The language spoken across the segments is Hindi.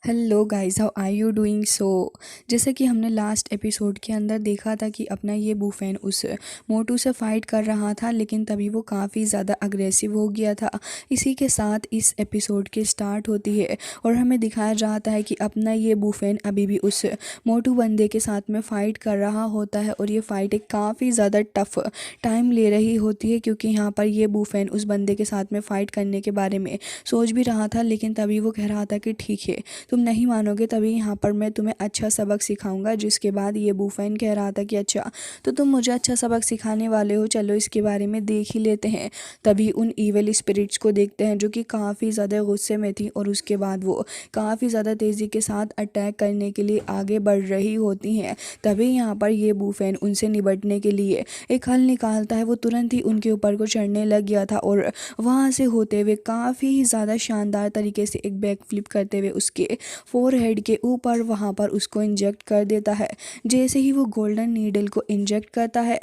Hello guys, how are you doing. जैसे कि हमने लास्ट एपिसोड के अंदर देखा था कि अपना ये बूफेन उस मोटू से फाइट कर रहा था, लेकिन तभी वो काफ़ी ज़्यादा अग्रेसिव हो गया था। इसी के साथ इस एपिसोड की स्टार्ट होती है और हमें दिखाया जाता है कि अपना ये बूफेन अभी भी उस मोटू बंदे के साथ में फ़ाइट कर रहा होता है और ये फ़ाइट एक काफ़ी ज़्यादा टफ टाइम ले रही होती है, क्योंकि यहाँ पर ये बूफेन उस बंदे के साथ में फ़ाइट करने के बारे में सोच भी रहा था, लेकिन तभी वो कह रहा था कि ठीक है, तुम नहीं मानोगे, तभी यहाँ पर मैं तुम्हें अच्छा सबक सिखाऊंगा। जिसके बाद ये बूफेन कह रहा था कि अच्छा, तो तुम मुझे अच्छा सबक सिखाने वाले हो, चलो इसके बारे में देख ही लेते हैं। तभी उन इविल स्पिरिट्स को देखते हैं जो कि काफ़ी ज़्यादा गुस्से में थी और उसके बाद वो काफ़ी ज़्यादा तेज़ी के साथ अटैक करने के लिए आगे बढ़ रही होती हैं। तभी यहाँ पर ये बूफेन उनसे निपटने के लिए एक हल निकालता है। वो तुरंत ही उनके ऊपर को चढ़ने लग गया था और वहाँ से होते हुए काफ़ी ज़्यादा शानदार तरीके से एक बैक फ्लिप करते हुए उसके फोरहेड के ऊपर वहाँ पर उसको इंजेक्ट कर देता है। जैसे ही वो गोल्डन नीडल को इंजेक्ट करता है,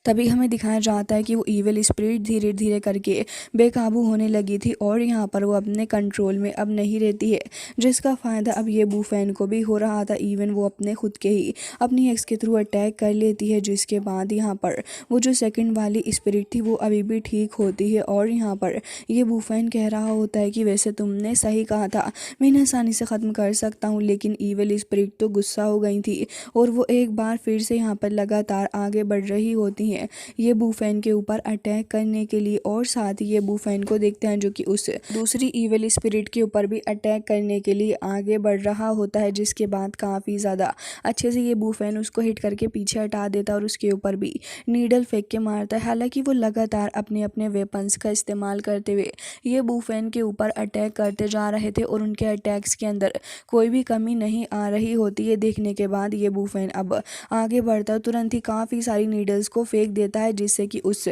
तभी हमें दिखाया जाता है कि वो इविल स्पिरिट धीरे धीरे करके बेकाबू होने लगी थी और यहाँ पर वो अपने कंट्रोल में अब नहीं रहती है, जिसका फ़ायदा अब ये बूफेन को भी हो रहा था। इवन वो अपने खुद के ही अपनी एक्स के थ्रू अटैक कर लेती है, जिसके बाद यहाँ पर वो जो सेकंड वाली स्पिरिट थी वो अभी भी ठीक होती है और यहाँ पर ये बूफेन कह रहा होता है कि वैसे तुमने सही कहा था, मैं इन्हें आसानी से ख़त्म कर सकता हूँ। लेकिन इविल स्पिरिट तो गुस्सा हो गई थी और वो एक बार फिर से यहाँ पर लगातार आगे बढ़ रही होती हैं ये बूफेन के ऊपर अटैक करने के लिए। और साथ ही ये बूफेन को देखते हैं जो कि उस दूसरी इविल स्पिरिट के ऊपर भी अटैक करने के लिए आगे बढ़ रहा होता है, जिसके बाद काफ़ी ज़्यादा अच्छे से ये बूफेन उसको हिट करके पीछे हटा देता है और उसके ऊपर भी नीडल फेंक के मारता है। हालांकि वो लगातार अपने अपने वेपन्स का इस्तेमाल करते हुए ये बूफेन के ऊपर अटैक करते जा रहे थे और उनके अटैक्स के अंदर कोई भी कमी नहीं आ रही होती है। देखने के बाद ये बूफेन अब आगे बढ़ता तुरंत ही काफ़ी सारी नीडल्स को फेंक देता है, जिससे कि उस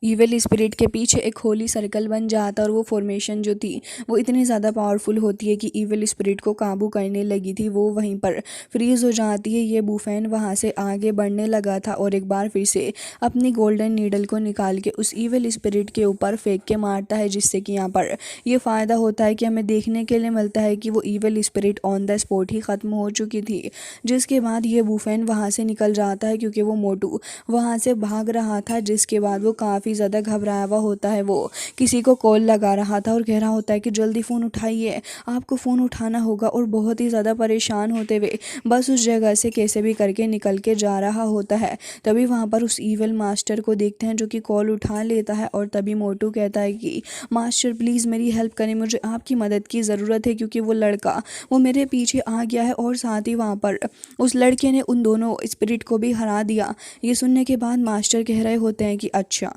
इविल स्पिरिट के पीछे एक होली सर्कल बन जाता है और वो फॉर्मेशन जो थी वो इतनी ज़्यादा पावरफुल होती है कि इविल स्पिरिट को काबू करने लगी थी वो वहीं पर फ्रीज हो जाती है। ये बूफेन वहाँ से आगे बढ़ने लगा था और एक बार फिर से अपनी गोल्डन नीडल को निकाल के उस इविल स्पिरिट के ऊपर फेंक के मारता है, जिससे कि यहाँ पर ये फ़ायदा होता है कि हमें देखने के लिए मिलता है कि वो evil spirit on the spot ही ख़त्म हो चुकी थी। जिसके बाद ये बूफेन वहाँ से निकल जाता है, क्योंकि वो मोटू वहाँ से भाग रहा था। जिसके बाद वो काफ़ी ज़्यादा घबराया हुआ होता है, वो किसी को कॉल लगा रहा था और कह रहा होता है कि जल्दी फ़ोन उठाइए, आपको फ़ोन उठाना होगा। और बहुत ही ज़्यादा परेशान होते हुए बस उस जगह से कैसे भी करके निकल के जा रहा होता है। तभी वहाँ पर उस ईवल मास्टर को देखते हैं जो कि कॉल उठा लेता है और तभी मोटू कहता है कि मास्टर प्लीज़ मेरी हेल्प करें, मुझे आपकी मदद की ज़रूरत है, क्योंकि वो लड़का वो मेरे पीछे आ गया है और साथ ही वहाँ पर उस लड़के ने उन दोनों स्पिरिट को भी हरा दिया। ये सुनने के बाद मास्टर कह रहे होते हैं कि अच्छा,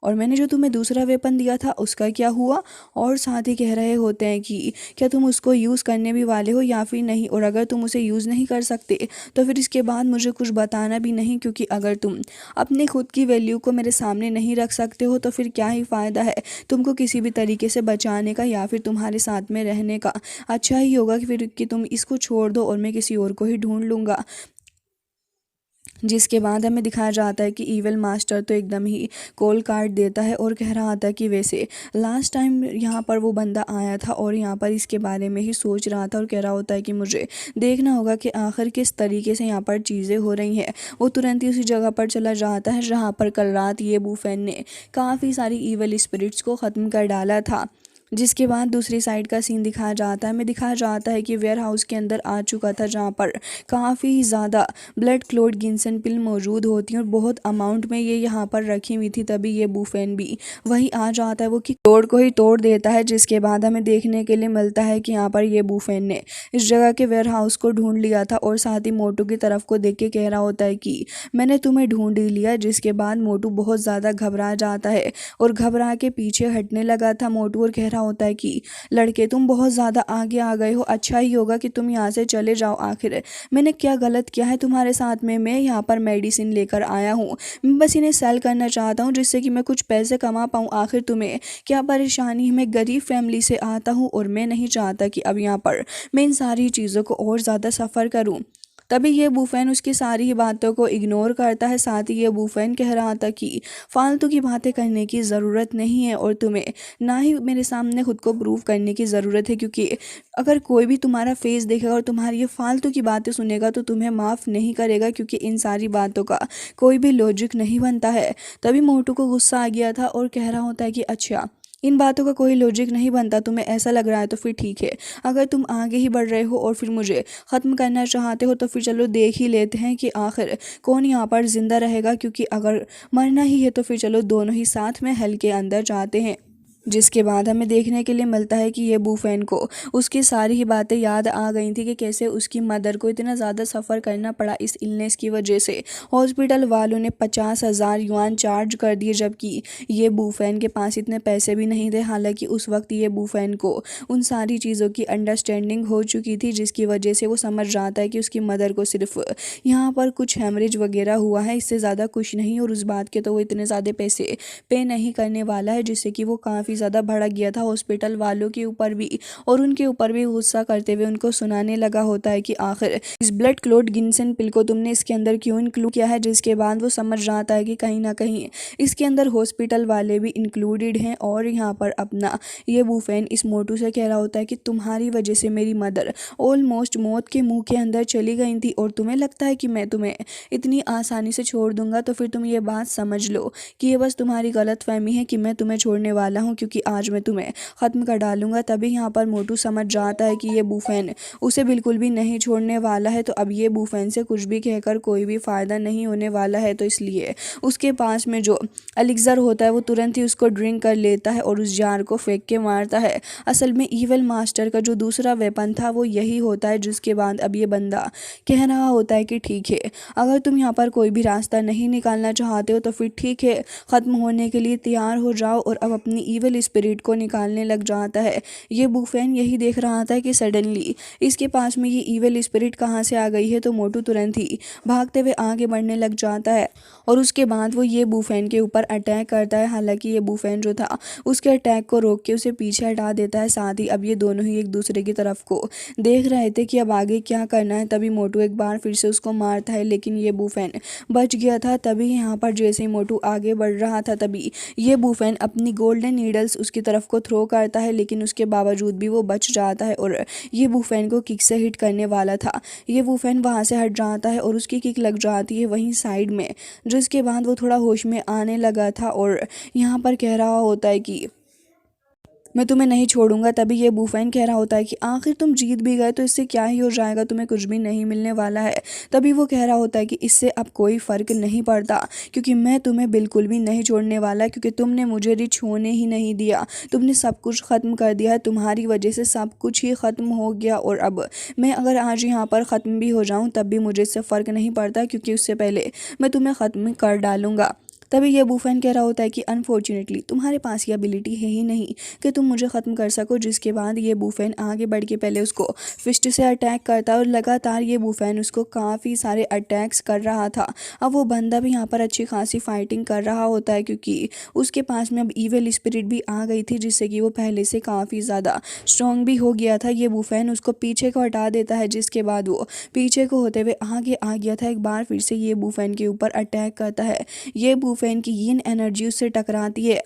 और मैंने जो तुम्हें दूसरा वेपन दिया था उसका क्या हुआ। और साथ ही कह रहे होते हैं कि क्या तुम उसको यूज़ करने भी वाले हो या फिर नहीं, और अगर तुम उसे यूज़ नहीं कर सकते तो फिर इसके बाद मुझे कुछ बताना भी नहीं, क्योंकि अगर तुम अपने खुद की वैल्यू को मेरे सामने नहीं रख सकते हो तो फिर क्या ही फ़ायदा है तुमको किसी भी तरीके से बचाने का या फिर तुम्हारे साथ में रहने का। अच्छा ही होगा कि फिर कि तुम इसको छोड़ दो और मैं किसी और को ही ढूंढ लूँगा। जिसके बाद हमें दिखाया जाता है कि इविल मास्टर तो एकदम ही कॉल काट देता है और कह रहा था कि वैसे लास्ट टाइम यहाँ पर वो बंदा आया था और यहाँ पर इसके बारे में ही सोच रहा था, और कह रहा होता है कि मुझे देखना होगा कि आखिर किस तरीके से यहाँ पर चीज़ें हो रही हैं। वो तुरंत ही उसी जगह पर चला जाता है जहाँ पर कल रात ये बूफेन ने काफ़ी सारी इविल स्पिरिट्स को ख़त्म कर डाला था। जिसके बाद दूसरी साइड का सीन दिखाया जाता है, हमें दिखाया जाता है कि वेयर हाउस के अंदर आ चुका था, जहाँ पर काफ़ी ज़्यादा ब्लड क्लॉट गिंसन पिल मौजूद होती हैं और बहुत अमाउंट में ये यहाँ पर रखी हुई थी। तभी ये बूफेन भी वहीं आ जाता है, वो कि तोड़ को ही तोड़ देता है। जिसके बाद हमें देखने के लिए मिलता है कि यहाँ पर ये बूफेन ने इस जगह के वेयर हाउस को ढूंढ लिया था और साथ ही मोटू की तरफ को देख के कह रहा होता है कि मैंने तुम्हें ढूंढ ही लिया। जिसके बाद मोटू बहुत ज़्यादा घबरा जाता है और घबरा के पीछे हटने लगा था मोटू, और कह रहा होता है कि लड़के तुम बहुत ज़्यादा आगे आ गए हो, अच्छा ही होगा कि तुम यहाँ से चले जाओ। आखिर मैंने क्या गलत किया है तुम्हारे साथ में, मैं यहाँ पर मेडिसिन लेकर आया हूँ, मैं बस इन्हें सेल करना चाहता हूँ जिससे कि मैं कुछ पैसे कमा पाऊँ। आखिर तुम्हें क्या परेशानी है, मैं गरीब फैमिली से आता हूँ और मैं नहीं चाहता कि अब यहाँ पर मैं इन सारी चीज़ों को और ज़्यादा सफ़र करूँ। तभी ये बूफैन उसकी सारी ही बातों को इग्नोर करता है। साथ ही ये बूफैन कह रहा था कि फालतू की बातें करने की ज़रूरत नहीं है और तुम्हें ना ही मेरे सामने खुद को प्रूव करने की ज़रूरत है, क्योंकि अगर कोई भी तुम्हारा फेस देखेगा और तुम्हारी ये फालतू की बातें सुनेगा तो तुम्हें माफ़ नहीं करेगा, क्योंकि इन सारी बातों का कोई भी लॉजिक नहीं बनता है। तभी मोटू को गुस्सा आ गया था और कह रहा होता है कि अच्छा, इन बातों का कोई लॉजिक नहीं बनता, तुम्हें ऐसा लग रहा है तो फिर ठीक है। अगर तुम आगे ही बढ़ रहे हो और फिर मुझे ख़त्म करना चाहते हो तो फिर चलो देख ही लेते हैं कि आखिर कौन यहाँ पर ज़िंदा रहेगा, क्योंकि अगर मरना ही है तो फिर चलो दोनों ही साथ में हेल के अंदर जाते हैं। जिसके बाद हमें देखने के लिए मिलता है कि ये बूफैन को उसकी सारी ही बातें याद आ गई थी कि कैसे उसकी मदर को इतना ज़्यादा सफ़र करना पड़ा इस इलनेस की वजह से। हॉस्पिटल वालों ने 50,000 युआन चार्ज कर दिए, जबकि ये बूफैन के पास इतने पैसे भी नहीं थे। हालांकि उस वक्त ये बूफैन को उन सारी चीज़ों की अंडरस्टैंडिंग हो चुकी थी, जिसकी वजह से वो समझ जाता है कि उसकी मदर को सिर्फ यहाँ पर कुछ हेमरेज वगैरह हुआ है, इससे ज़्यादा कुछ नहीं। और उस बात के तो वो इतने ज़्यादा पैसे पे नहीं करने वाला है, जिससे कि वो काफ़ी ज़्यादा भड़क गया था हॉस्पिटल वालों के ऊपर भी और उनके ऊपर भी गुस्सा करते हुए उनको सुनाने लगा होता है कि आखिर इस ब्लड क्लॉट गिनसन पिल को तुमने इसके अंदर क्यों इंक्लूड किया है। जिसके बाद वो समझ जाता है कि कहीं ना कहीं इसके अंदर हॉस्पिटल वाले भी इंक्लूडेड हैं। और यहाँ पर अपना ये बूफैन इस मोटू से कह रहा होता है कि तुम्हारी वजह से मेरी मदर ऑलमोस्ट मौत के मुंह के अंदर चली गई थी और तुम्हें लगता है कि मैं तुम्हें इतनी आसानी से छोड़ दूंगा, तो फिर तुम ये बात समझ लो कि ये बस तुम्हारी गलत फहमी है कि मैं तुम्हें छोड़ने वाला हूँ, क्योंकि आज मैं तुम्हें ख़त्म कर डालूंगा। तभी यहाँ पर मोटू समझ जाता है कि ये बूफैन उसे बिल्कुल भी नहीं छोड़ने वाला है, तो अब ये बूफैन से कुछ भी कहकर कोई भी फ़ायदा नहीं होने वाला है। तो इसलिए उसके पास में जो एलिक्ज़र होता है वो तुरंत ही उसको ड्रिंक कर लेता है और उस जार को फेंक के मारता है। असल में ईवल मास्टर का जो दूसरा वेपन था वो यही होता है। जिसके बाद अब ये बंदा कह रहा होता है कि ठीक है, अगर तुम यहाँ पर कोई भी रास्ता नहीं निकालना चाहते हो तो फिर ठीक है, ख़त्म होने के लिए तैयार हो जाओ। और अब अपनी ईवल स्पिरिट को निकालने लग जाता है। ये बूफैन यही देख रहा था कि सडनली इसके पास में ये ईवल स्पिरिट कहाँ से आ गई है, तो मोटू तुरंत ही भागते हुए आगे बढ़ने लग जाता है और उसके बाद वो ये बूफैन के ऊपर अटैक करता है। हालांकि ये बूफैन जो था उसके अटैक को रोक के उसे पीछे हटा देता है। साथ ही अब ये दोनों ही एक दूसरे की तरफ को देख रहे थे कि अब आगे क्या करना है। तभी मोटू एक बार फिर से उसको मारता है, लेकिन ये बूफैन बच गया था। तभी यहाँ पर जैसे ही मोटू आगे बढ़ रहा था तभी ये बूफैन अपनी गोल्डन नीडल्स उसकी तरफ को थ्रो करता है, लेकिन उसके बावजूद भी वो बच जाता है और ये बूफैन को किक से हिट करने वाला था। ये बूफैन वहाँ से हट जाता है और उसकी किक लग जाती है वहीं साइड में, जिसके बाद वो थोड़ा होश में आने लगा था और यहाँ पर कह रहा होता है कि मैं तुम्हें नहीं छोड़ूंगा। तभी ये बूफैन कह रहा होता है कि आखिर तुम जीत भी गए तो इससे क्या ही हो जाएगा, तुम्हें कुछ भी नहीं मिलने वाला है। तभी वो कह रहा होता है कि इससे अब कोई फ़र्क नहीं पड़ता, क्योंकि मैं तुम्हें बिल्कुल भी नहीं छोड़ने वाला, क्योंकि तुमने मुझे रिच होने ही नहीं दिया, तुमने सब कुछ ख़त्म कर दिया है, तुम्हारी वजह से सब कुछ ही ख़त्म हो गया। और अब मैं अगर आज यहाँ पर ख़त्म भी हो जाऊँ तब भी मुझे इससे फ़र्क नहीं पड़ता, क्योंकि उससे पहले मैं तुम्हें ख़त्म कर डालूंगा। तभी ये बूफैन कह रहा होता है कि अनफॉर्चुनेटली तुम्हारे पास ये एबिलिटी है ही नहीं कि तुम मुझे ख़त्म कर सको। जिसके बाद ये बूफैन आगे बढ़ के पहले उसको फिस्ट से अटैक करता है और लगातार ये बूफैन उसको काफ़ी सारे अटैक्स कर रहा था। अब वो बंदा भी यहाँ पर अच्छी खासी फाइटिंग कर रहा होता है, क्योंकि उसके पास में अब ईवल स्पिरिट भी आ गई थी, जिससे कि वो पहले से काफ़ी ज़्यादा स्ट्रॉन्ग भी हो गया था। ये बूफैन उसको पीछे को हटा देता है, जिसके बाद वो पीछे को होते हुए आगे आ गया था। एक बार फिर से ये बूफैन के ऊपर अटैक करता है। ये बूफैन की यिन एनर्जी उससे टकराती है,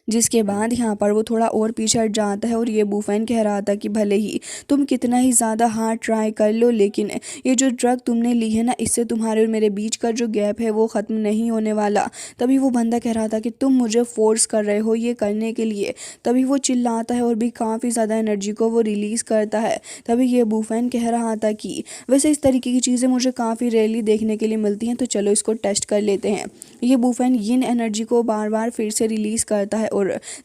जिसके बाद यहाँ पर वो थोड़ा और पीछे हट जाता है। और ये बूफैन कह रहा था कि भले ही तुम कितना ही ज़्यादा हार्ड ट्राई कर लो, लेकिन ये जो ड्रग तुमने ली है ना, इससे तुम्हारे और मेरे बीच का जो गैप है वो ख़त्म नहीं होने वाला। तभी वो बंदा कह रहा था कि तुम मुझे फोर्स कर रहे हो ये करने के लिए। तभी वो चिल्लाता है और भी काफ़ी ज़्यादा एनर्जी को वो रिलीज़ करता है। तभी ये बूफैन कह रहा था कि वैसे इस तरीके की चीज़ें मुझे काफ़ी रेयरली देखने के लिए मिलती हैं, तो चलो इसको टेस्ट कर लेते हैं। ये बूफैन यिन एनर्जी को बार बार फिर से रिलीज़ करता है और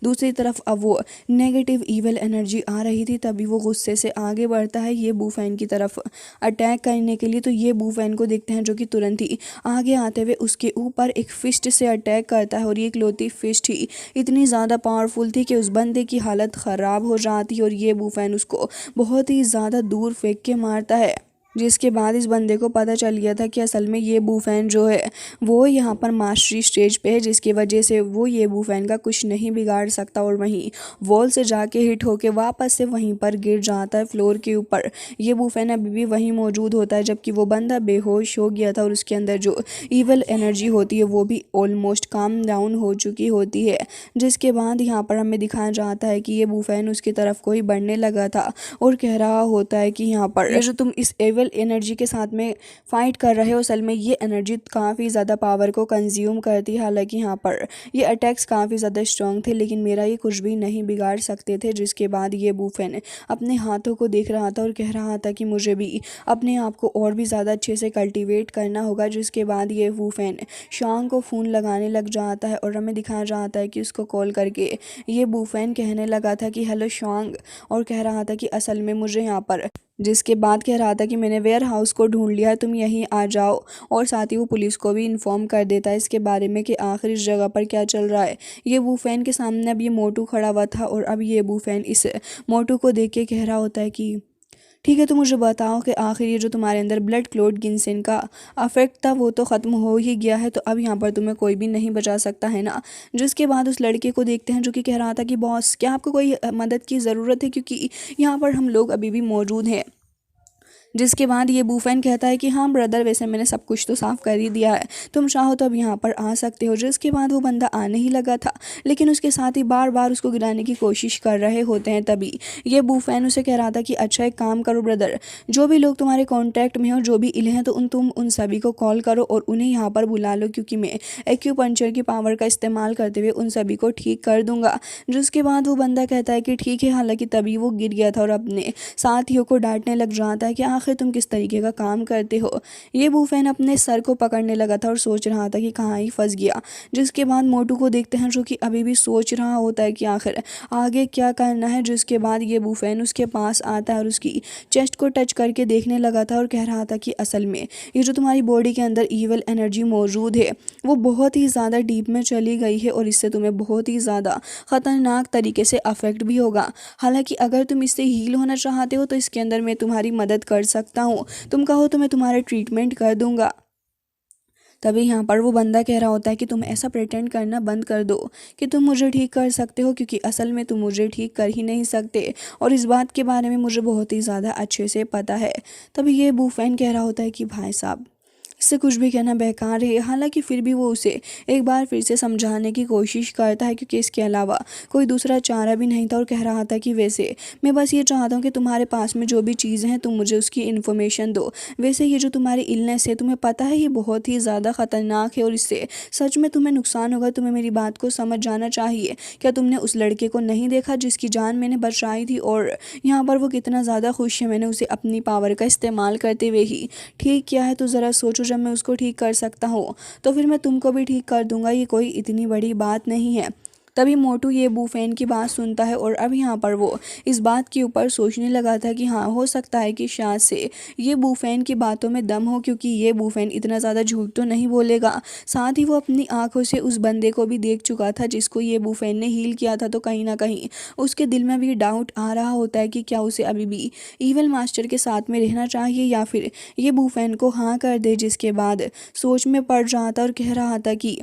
दूसरी तरफ अब वो नेगेटिव ईवल एनर्जी आ रही थी। तभी वो गुस्से से आगे बढ़ता है ये बूफैन की तरफ अटैक करने के लिए। तो ये बूफैन को देखते हैं जो कि तुरंत ही आगे आते हुए उसके ऊपर एक फिस्ट से अटैक करता है। और ये इकलौती फिस्ट ही इतनी ज़्यादा पावरफुल थी कि उस बंदे की हालत ख़राब हो जाती और ये बूफैन उसको बहुत ही ज़्यादा दूर फेंक के मारता है। जिसके बाद इस बंदे को पता चल गया था कि असल में ये बूफैन जो है वो यहाँ पर मास्टरी स्टेज पे है, जिसकी वजह से वो ये बूफैन का कुछ नहीं बिगाड़ सकता और वहीं वॉल से जाके हिट होके वापस से वहीं पर गिर जाता है फ्लोर के ऊपर। ये बूफैन अभी भी वहीं मौजूद होता है, जबकि वो बंदा बेहोश हो गया था और उसके अंदर जो ईवल एनर्जी होती है वो भी ऑलमोस्ट काम डाउन हो चुकी होती है। जिसके बाद यहाँ पर हमें दिखाया जाता है कि ये बूफैन उसकी तरफ को ही बढ़ने लगा था और कह रहा होता है कि यहाँ पर ये जो तुम इस एविल एनर्जी के साथ में फाइट कर रहे हो, असल में ये एनर्जी काफ़ी ज़्यादा पावर को कंज्यूम करती है। हालांकि यहाँ पर ये अटैक्स काफ़ी ज़्यादा स्ट्रॉन्ग थे, लेकिन मेरा ये कुछ भी नहीं बिगाड़ सकते थे। जिसके बाद ये बूफैन अपने हाथों को देख रहा था और कह रहा था कि मुझे भी अपने आप को और भी ज़्यादा अच्छे से कल्टीवेट करना होगा। जिसके बाद ये बूफैन शांग को फ़ोन लगाने लग जाता है और हमें दिखाया जाता है कि उसको कॉल करके ये बूफैन कहने लगा था कि हेलो शांग, और कह रहा था कि असल में मुझे यहाँ पर, जिसके बाद कह रहा था कि मैंने वेयर हाउस को ढूंढ लिया है, तुम यहीं आ जाओ। और साथ ही वो पुलिस को भी इन्फॉर्म कर देता है इसके बारे में कि आखिर इस जगह पर क्या चल रहा है। ये बूफैन के सामने अब ये मोटू खड़ा हुआ था और अब ये बूफैन इस मोटू को देख के कह रहा होता है कि ठीक है, तो मुझे बताओ कि आखिर ये जो तुम्हारे अंदर ब्लड क्लोट गिनसेन का अफेक्ट था वो तो ख़त्म हो ही गया है, तो अब यहाँ पर तुम्हें कोई भी नहीं बचा सकता है ना। जिसके बाद उस लड़के को देखते हैं जो कि कह रहा था कि बॉस, क्या आपको कोई मदद की ज़रूरत है, क्योंकि यहाँ पर हम लोग अभी भी मौजूद हैं। जिसके बाद ये बूफैन कहता है कि हाँ ब्रदर, वैसे मैंने सब कुछ तो साफ़ कर ही दिया है, तुम चाहो तो अब यहाँ पर आ सकते हो। जिसके बाद वो बंदा आने ही लगा था, लेकिन उसके साथ ही बार बार उसको गिराने की कोशिश कर रहे होते हैं। तभी ये बूफैन उसे कह रहा था कि अच्छा एक काम करो ब्रदर, जो भी लोग तुम्हारे कॉन्टैक्ट में हो, जो भी इले हैं, तो तुम उन सभी को कॉल करो और उन्हें यहाँ पर बुला लो, क्योंकि मैं एक्यूपंक्चर की पावर का इस्तेमाल करते हुए उन सभी को ठीक कर दूंगा। जिसके बाद वो बंदा कहता है कि ठीक है। हालांकि तभी वो गिर गया था और अपने साथियों को डांटने लग जाता है कि आखिर तुम किस तरीके का काम करते हो। ये बूफैन अपने सर को पकड़ने लगा था और सोच रहा था कि कहाँ ही फंस गया। जिसके बाद मोटू को देखते हैं जो कि अभी भी सोच रहा होता है कि आखिर आगे क्या करना है। जिसके बाद ये बूफैन उसके पास आता है और उसकी चेस्ट को टच करके देखने लगा था और कह रहा था कि असल में ये जो तुम्हारी बॉडी के अंदर ईवल एनर्जी मौजूद है वो बहुत ही ज़्यादा डीप में चली गई है और इससे तुम्हें बहुत ही ज़्यादा ख़तरनाक तरीके से अफेक्ट भी होगा। हालांकि अगर तुम इससे हील होना चाहते हो तो इसके अंदर मैं तुम्हारी मदद कर सकता हूँ, तुम कहो तो मैं तुम्हारे ट्रीटमेंट कर दूंगा। तभी यहाँ पर वो बंदा कह रहा होता है कि तुम ऐसा प्रिटेंड करना बंद कर दो कि तुम मुझे ठीक कर सकते हो, क्योंकि असल में तुम मुझे ठीक कर ही नहीं सकते और इस बात के बारे में मुझे बहुत ही ज़्यादा अच्छे से पता है। तभी ये बूफैन कह रहा होता है कि भाई साहब, इससे कुछ भी कहना बेकार है। हालांकि फिर भी वो उसे एक बार फिर से समझाने की कोशिश करता है, क्योंकि इसके अलावा कोई दूसरा चारा भी नहीं था और कह रहा था कि वैसे मैं बस ये चाहता हूँ कि तुम्हारे पास में जो भी चीज़ें हैं तुम मुझे उसकी इन्फॉर्मेशन दो। वैसे ये जो तुम्हारी इलनेस है तुम्हें पता है ये बहुत ही ज़्यादा ख़तरनाक है और इससे सच में तुम्हें नुकसान होगा। तुम्हें मेरी बात को समझ जाना चाहिए। क्या तुमने उस लड़के को नहीं देखा जिसकी जान मैंने बचाई थी और यहाँ पर वो कितना ज़्यादा खुश है, मैंने उसे अपनी पावर का इस्तेमाल करते हुए ही ठीक किया है। तो ज़रा सोचो, जब मैं उसको ठीक कर सकता हूँ तो फिर मैं तुमको भी ठीक कर दूंगा, ये कोई इतनी बड़ी बात नहीं है। तभी मोटू ये बूफैन की बात सुनता है और अब यहाँ पर वो इस बात के ऊपर सोचने लगा था कि हाँ, हो सकता है कि शायद से ये बूफैन की बातों में दम हो, क्योंकि ये बूफैन इतना ज़्यादा झूठ तो नहीं बोलेगा। साथ ही वो अपनी आंखों से उस बंदे को भी देख चुका था जिसको ये बूफैन ने हील किया था, तो कहीं ना कहीं उसके दिल में भी डाउट आ रहा होता है कि क्या उसे अभी भी ईवल मास्टर के साथ में रहना चाहिए या फिर ये बूफैन को हाँ कर दे। जिसके बाद सोच में पड़ रहा था और कह रहा था कि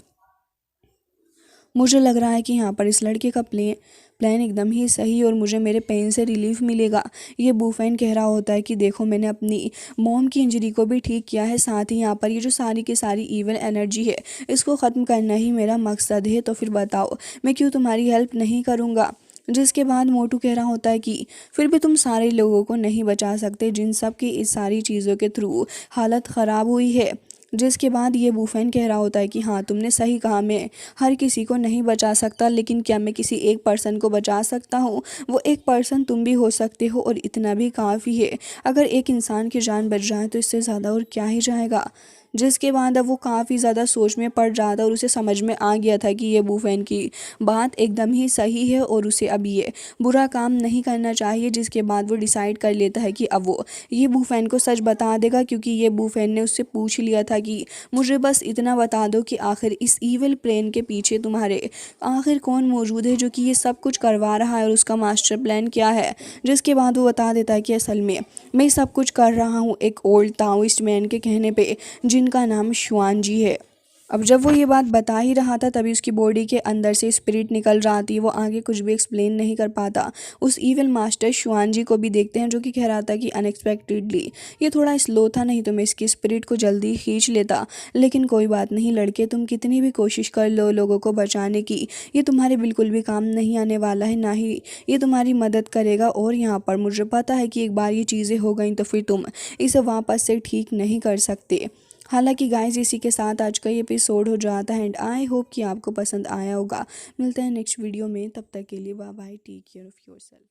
मुझे लग रहा है कि यहाँ पर इस लड़के का प्लान एकदम ही सही और मुझे मेरे पेन से रिलीफ मिलेगा। ये बूफैन कह रहा होता है कि देखो, मैंने अपनी मॉम की इंजरी को भी ठीक किया है, साथ ही यहाँ पर ये जो सारी की सारी ईवल एनर्जी है इसको ख़त्म करना ही मेरा मकसद है, तो फिर बताओ मैं क्यों तुम्हारी हेल्प नहीं करूँगा। जिसके बाद मोटू कह रहा होता है कि फिर भी तुम सारे लोगों को नहीं बचा सकते जिन सब की इस सारी चीज़ों के थ्रू हालत ख़राब हुई है। जिसके बाद ये बूफैन कह रहा होता है कि हाँ, तुमने सही कहा, मैं हर किसी को नहीं बचा सकता, लेकिन क्या मैं किसी एक पर्सन को बचा सकता हूँ। वो एक पर्सन तुम भी हो सकते हो और इतना भी काफ़ी है। अगर एक इंसान की जान बच जाए तो इससे ज़्यादा और क्या ही जाएगा। जिसके बाद अब वो काफ़ी ज़्यादा सोच में पड़ रहा था और उसे समझ में आ गया था कि ये बूफैन की बात एकदम ही सही है और उसे अब ये बुरा काम नहीं करना चाहिए। जिसके बाद वो डिसाइड कर लेता है कि अब वो ये बूफैन को सच बता देगा, क्योंकि ये बूफैन ने उससे पूछ लिया था कि मुझे बस इतना बता दो कि आखिर इस ईविल प्लान के पीछे तुम्हारे आखिर कौन मौजूद है जो कि ये सब कुछ करवा रहा है और उसका मास्टर प्लान क्या है। जिसके बाद वो बता देता है कि असल में मैं सब कुछ कर रहा हूँ एक ओल्ड ताओइस्ट मैन के कहने पे, जिनका नाम शुआन जी है। अब जब वो ये बात बता ही रहा था तभी उसकी बॉडी के अंदर से स्पिरिट निकल रहा थी। वो आगे कुछ भी एक्सप्लेन नहीं कर पाता। उस ईविल मास्टर शुआन जी को भी देखते हैं जो कि कह रहा था कि अनएक्सपेक्टेडली ये थोड़ा स्लो था, नहीं तो मैं इसकी स्पिरिट को जल्दी खींच लेता। लेकिन कोई बात नहीं लड़के, तुम कितनी भी कोशिश कर लो लोगों को बचाने की, ये तुम्हारे बिल्कुल भी काम नहीं आने वाला है, ना ही ये तुम्हारी मदद करेगा। और यहाँ पर मुझे पता है कि एक बार ये चीज़ें हो गई तो फिर तुम इसे वापस से ठीक नहीं कर सकते। हालांकि गाइस इसी के साथ आज का ये एपिसोड हो जाता है एंड आई होप कि आपको पसंद आया होगा। मिलते हैं नेक्स्ट वीडियो में, तब तक के लिए bye bye, take care of yourself.